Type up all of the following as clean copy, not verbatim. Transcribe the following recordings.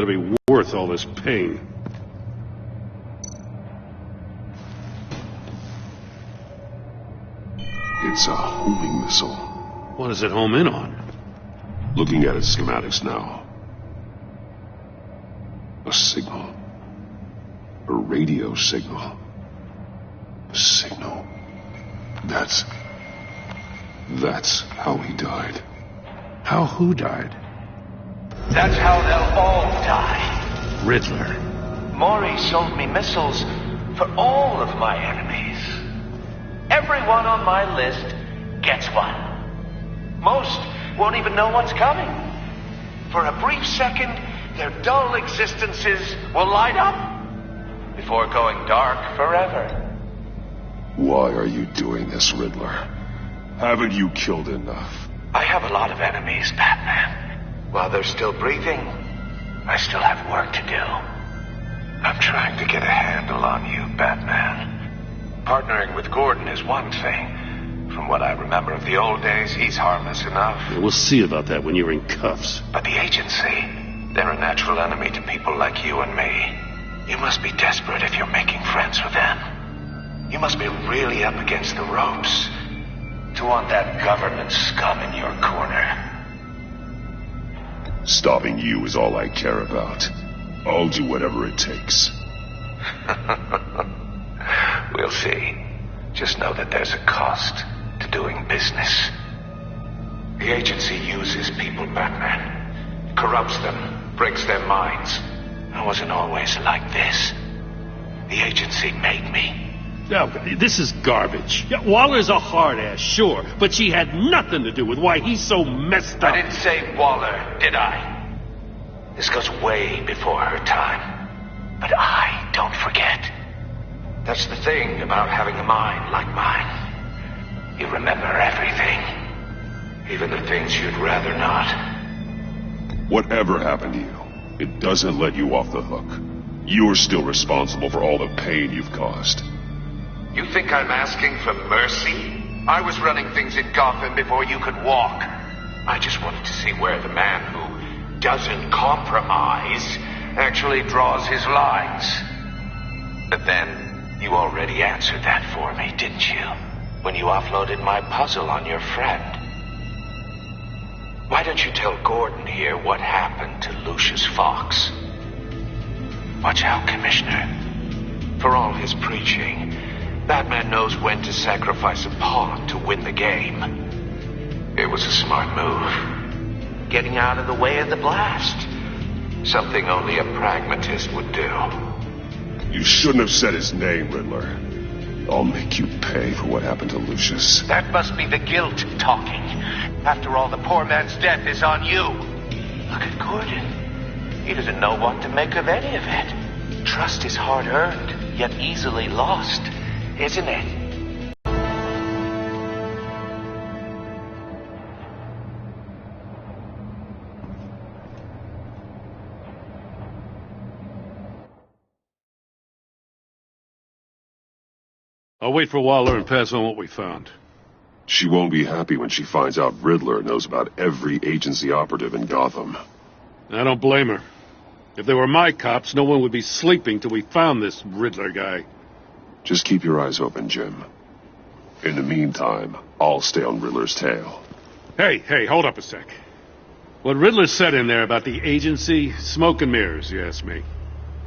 gotta be worth all this pain. It's a homing missile. What does it home in on? Looking at its schematics now. A signal. A radio signal. A signal. That's how he died. How who died? That's how they'll all die. Riddler. Maury sold me missiles for all of my enemies. Everyone on my list gets one. Most won't even know what's coming. For a brief second, their dull existences will light up before going dark forever. Why are you doing this, Riddler? Haven't you killed enough? I have a lot of enemies, Batman. While they're still breathing, I still have work to do. I'm trying to get a handle on you, Batman. Partnering with Gordon is one thing. From what I remember of the old days, he's harmless enough. Yeah, we'll see about that when you're in cuffs. But the agency, they're a natural enemy to people like you and me. You must be desperate if you're making friends with them. You must be really up against the ropes to want that government scum in your corner. Stopping you is all I care about. I'll do whatever it takes. We'll see. Just know that there's a cost to doing business. The agency uses people, Batman. Corrupts them, breaks their minds. I wasn't always like this. The agency made me. No, this is garbage. Yeah, Waller's a hard ass, sure, but she had nothing to do with why he's so messed up. I didn't say Waller, did I? This goes way before her time. But I don't forget. That's the thing about having a mind like mine. You remember everything. Even the things you'd rather not. Whatever happened to you, it doesn't let you off the hook. You're still responsible for all the pain you've caused. You think I'm asking for mercy? I was running things in Gotham before you could walk. I just wanted to see where the man who doesn't compromise actually draws his lines. But then, you already answered that for me, didn't you? When you offloaded my puzzle on your friend. Why don't you tell Gordon here what happened to Lucius Fox? Watch out, Commissioner. For all his preaching, Batman knows when to sacrifice a pawn to win the game. It was a smart move. Getting out of the way of the blast. Something only a pragmatist would do. You shouldn't have said his name, Riddler. I'll make you pay for what happened to Lucius. That must be the guilt talking. After all, the poor man's death is on you. Look at Gordon. He doesn't know what to make of any of it. Trust is hard-earned, yet easily lost. Isn't it? I'll wait for Waller and pass on what we found. She won't be happy when she finds out Riddler knows about every agency operative in Gotham. I don't blame her. If they were my cops, no one would be sleeping till we found this Riddler guy. Just keep your eyes open, Jim. In the meantime, I'll stay on Riddler's tail. Hey, hold up a sec. What Riddler said in there about the agency, smoke and mirrors, you ask me.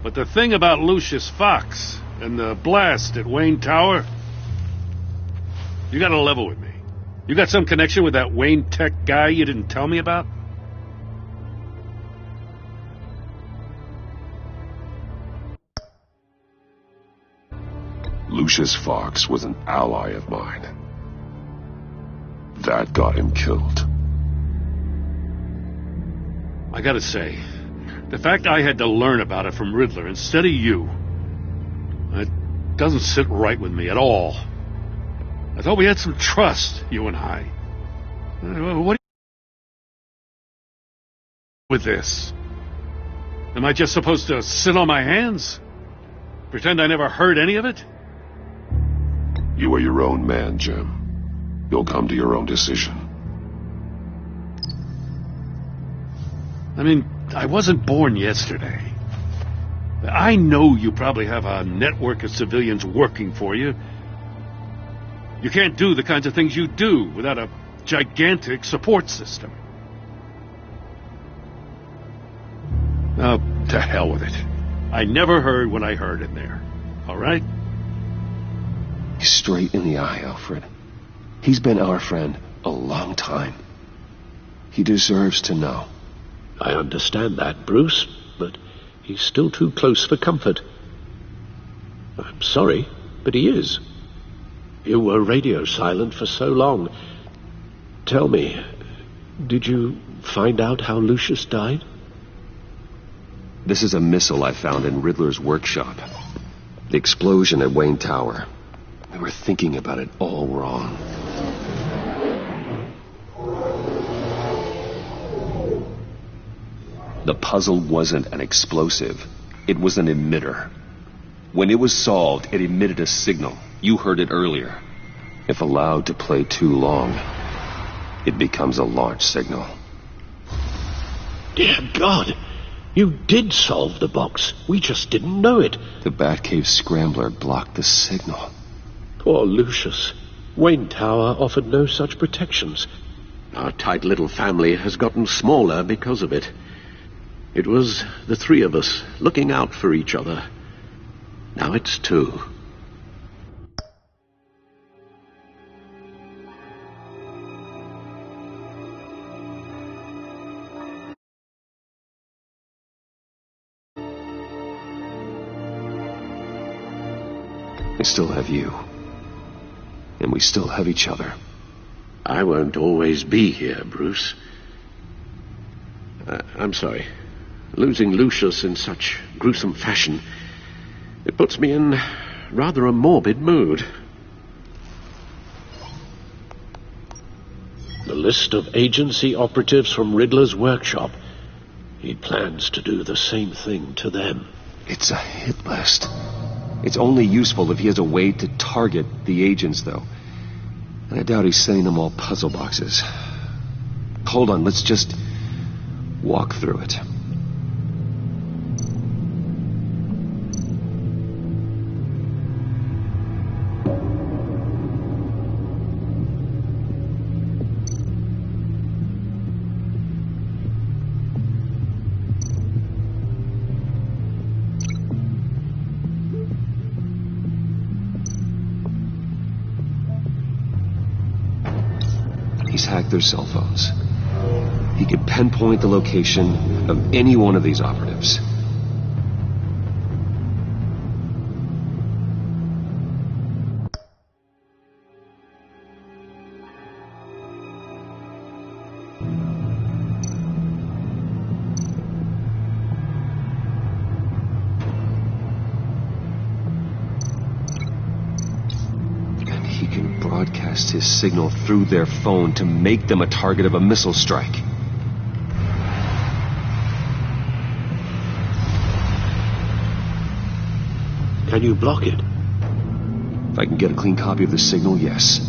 But the thing about Lucius Fox and the blast at Wayne Tower, you gotta level with me. You got some connection with that Wayne Tech guy you didn't tell me about? Lucius Fox was an ally of mine. That got him killed. I gotta say, the fact I had to learn about it from Riddler instead of you, it doesn't sit right with me at all. I thought we had some trust, you and I. What do you with this? Am I just supposed to sit on my hands? Pretend I never heard any of it? You are your own man, Jim. You'll come to your own decision. I mean, I wasn't born yesterday. I know you probably have a network of civilians working for you. You can't do the kinds of things you do without a gigantic support system. Oh, to hell with it. I never heard what I heard in there. All right? Straight in the eye, Alfred. He's been our friend a long time. He deserves to know. I understand that, Bruce, but he's still too close for comfort. I'm sorry, but he is. You were radio silent for so long. Tell me, did you find out how Lucius died? This is a missile I found in Riddler's workshop. The explosion at Wayne Tower. We were thinking about it all wrong. The puzzle wasn't an explosive. It was an emitter. When it was solved, it emitted a signal. You heard it earlier. If allowed to play too long, it becomes a launch signal. Dear God! You did solve the box. We just didn't know it. The Batcave scrambler blocked the signal. Poor Lucius. Wayne Tower offered no such protections. Our tight little family has gotten smaller because of it. It was the three of us looking out for each other. Now it's two. I still have you. And we still have each other. I won't always be here, Bruce. I'm sorry. Losing Lucius in such gruesome fashion, it puts me in rather a morbid mood. The list of agency operatives from Riddler's workshop. He plans to do the same thing to them. It's a hit list. It's only useful if he has a way to target the agents, though. And I doubt he's sending them all puzzle boxes. Hold on, let's just walk through it. He's hacked their cell phones. He could pinpoint the location of any one of these operatives. Broadcast his signal through their phone to make them a target of a missile strike. Can you block it? If I can get a clean copy of the signal, yes.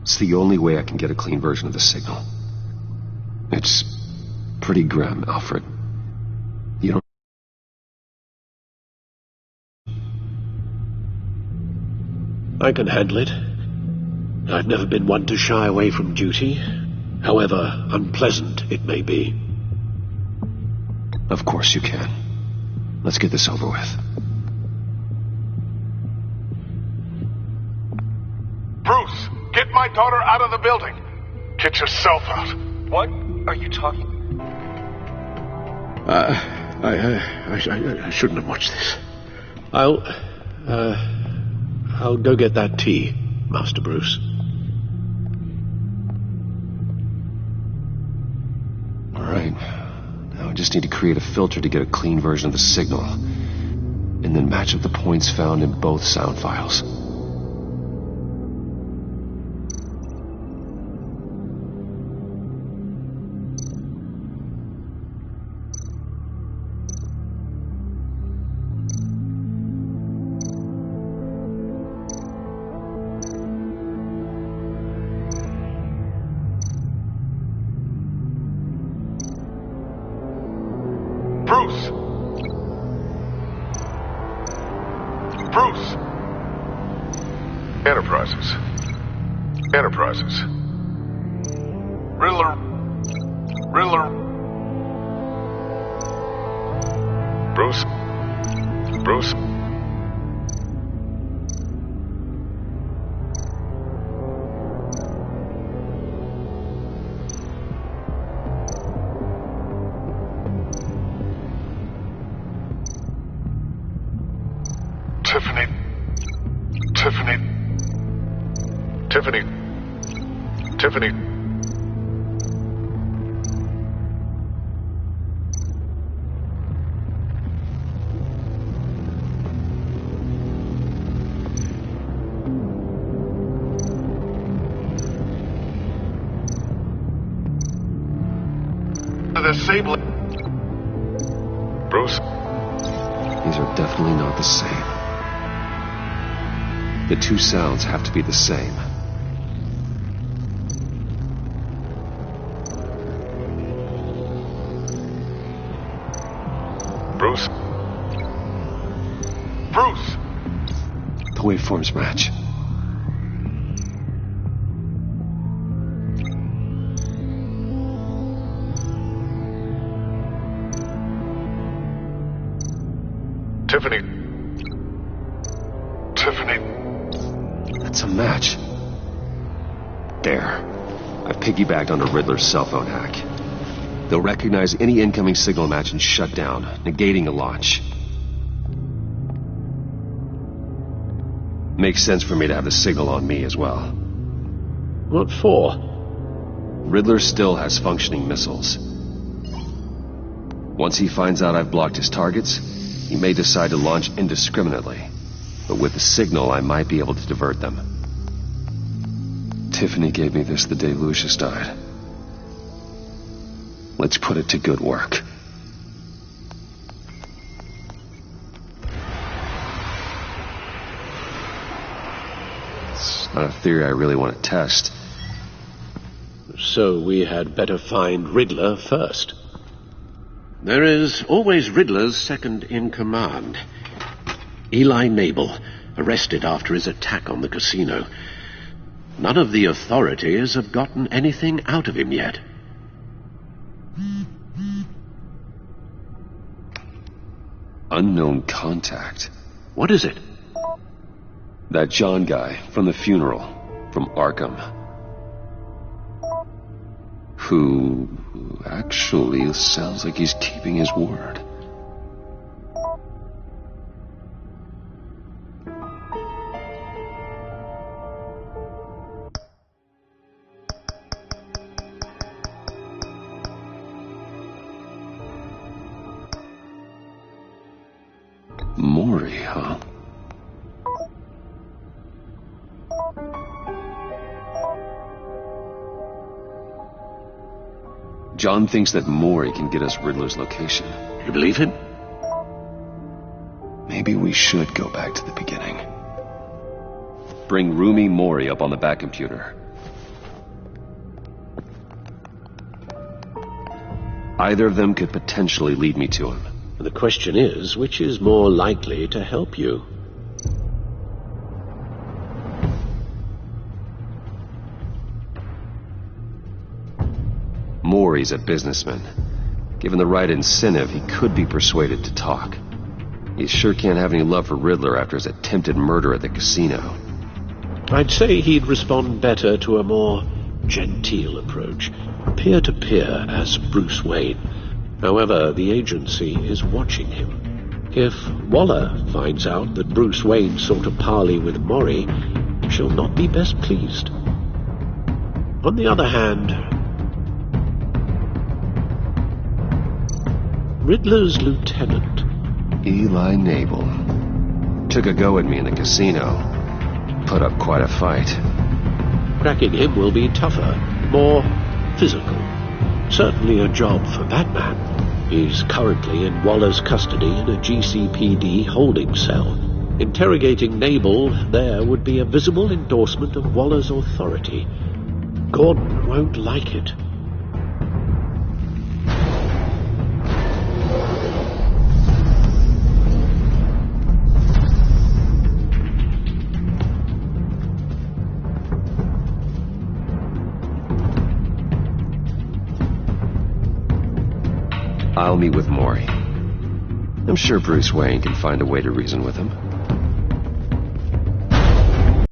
It's the only way I can get a clean version of the signal. It's pretty grim, Alfred. You don't... I can handle it. I've never been one to shy away from duty, however unpleasant it may be. Of course you can. Let's get this over with. Bruce, get my daughter out of the building. Get yourself out. What are you talking? I shouldn't have watched this. I'll go get that tea, Master Bruce. All right. Now I just need to create a filter to get a clean version of the signal, and then match up the points found in both sound files. Enterprises. Riddler. Bruce. Tiffany. The Sable. Bruce. These are definitely not the same. The two sounds have to be the same. Bruce. The waveforms match. Tiffany. That's a match. There. I've piggybacked onto Riddler's cell phone hack. They'll recognize any incoming signal match and shut down, negating a launch. Makes sense for me to have the signal on me as well. What for? Riddler still has functioning missiles. Once he finds out I've blocked his targets, he may decide to launch indiscriminately. But with the signal, I might be able to divert them. Tiffany gave me this the day Lucius died. Let's put it to good work. It's not a theory I really want to test. So we had better find Riddler first. There is always Riddler's second in command. Eli Nabel, arrested after his attack on the casino. None of the authorities have gotten anything out of him yet. Unknown contact. What is it? That John guy from the funeral, from Arkham. Who actually sounds like he's keeping his word. Maury, huh? John thinks that Maury can get us Riddler's location. You believe him? Maybe we should go back to the beginning. Bring Roomy Maury up on the back computer. Either of them could potentially lead me to him. The question is, which is more likely to help you? Maury's a businessman. Given the right incentive, he could be persuaded to talk. He sure can't have any love for Riddler after his attempted murder at the casino. I'd say he'd respond better to a more genteel approach, peer-to-peer as Bruce Wayne. However, the agency is watching him. If Waller finds out that Bruce Wayne sought a parley with Maury, she'll not be best pleased. On the other hand, Riddler's lieutenant, Eli Nabel, took a go at me in the casino. Put up quite a fight. cracking him will be tougher, more physical. Certainly a job for Batman. He's currently in Waller's custody in a GCPD holding cell. Interrogating Nabel there would be a visible endorsement of Waller's authority. Gordon won't like it. I'll meet with Maury. I'm sure Bruce Wayne can find a way to reason with him.